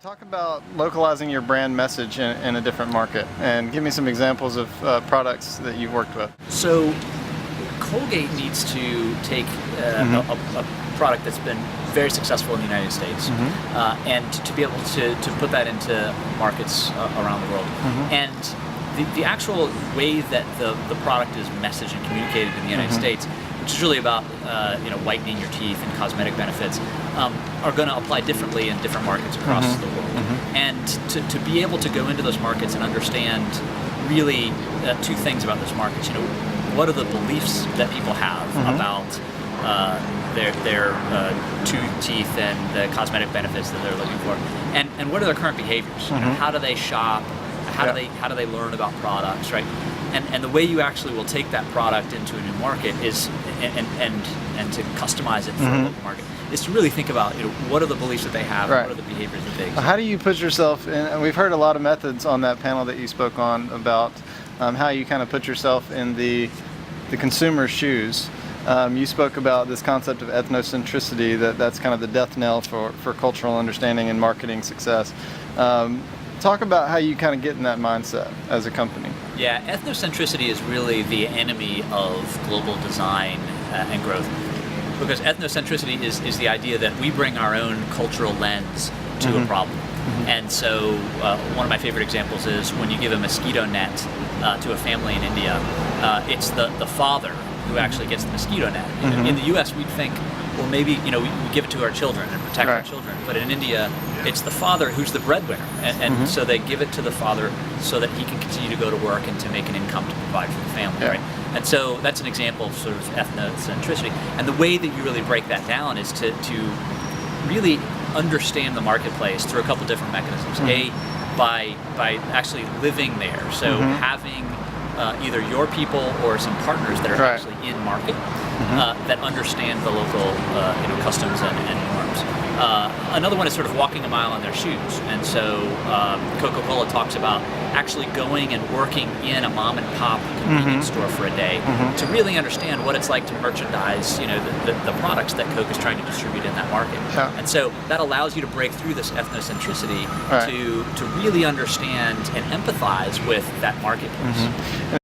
Talk about localizing your brand message in a different market, and give me some examples of products that you've worked with. So Colgate needs to take a product that's been very successful in the United States and to be able to put that into markets around the world. And the actual way that the product is messaged and communicated in the United States, which is really about whitening your teeth and cosmetic benefits, are going to apply differently in different markets across the world. And to be able to go into those markets and understand really two things about those markets. What are the beliefs that people have about their teeth and the cosmetic benefits that they're looking for, and what are their current behaviors? How do they shop? How do they learn about products, right? And the way you actually will take that product into a new market is and to customize it for a local market is to really think about what are the beliefs that they have, what are the behaviors that they exhibit. How do you put yourself in? And we've heard a lot of methods on that panel that you spoke on about how you kind of put yourself in the consumer's shoes. You spoke about this concept of ethnocentricity, that's kind of the death knell for cultural understanding and marketing success. Talk about how you kind of get in that mindset as a company. Yeah, ethnocentricity is really the enemy of global design and growth, because ethnocentricity is the idea that we bring our own cultural lens to a problem. And so one of my favorite examples is when you give a mosquito net to a family in India, it's the father who actually gets the mosquito net. In the US, we'd think, well, maybe we give it to our children and protect our children. But in India, it's the father who's the breadwinner, and so they give it to the father so that he can continue to go to work and to make an income to provide for the family, right? And so that's an example of sort of ethnocentricity. And the way that you really break that down is to really understand the marketplace through a couple different mechanisms. A, by actually living there, so having either your people or some partners that are actually in market that understand the local customs and norms. Another one is sort of walking a mile in their shoes, and so Coca-Cola talks about actually going and working in a mom and pop convenience store for a day to really understand what it's like to merchandise the products that Coke is trying to distribute in that market. And so that allows you to break through this ethnocentricity to really understand and empathize with that marketplace.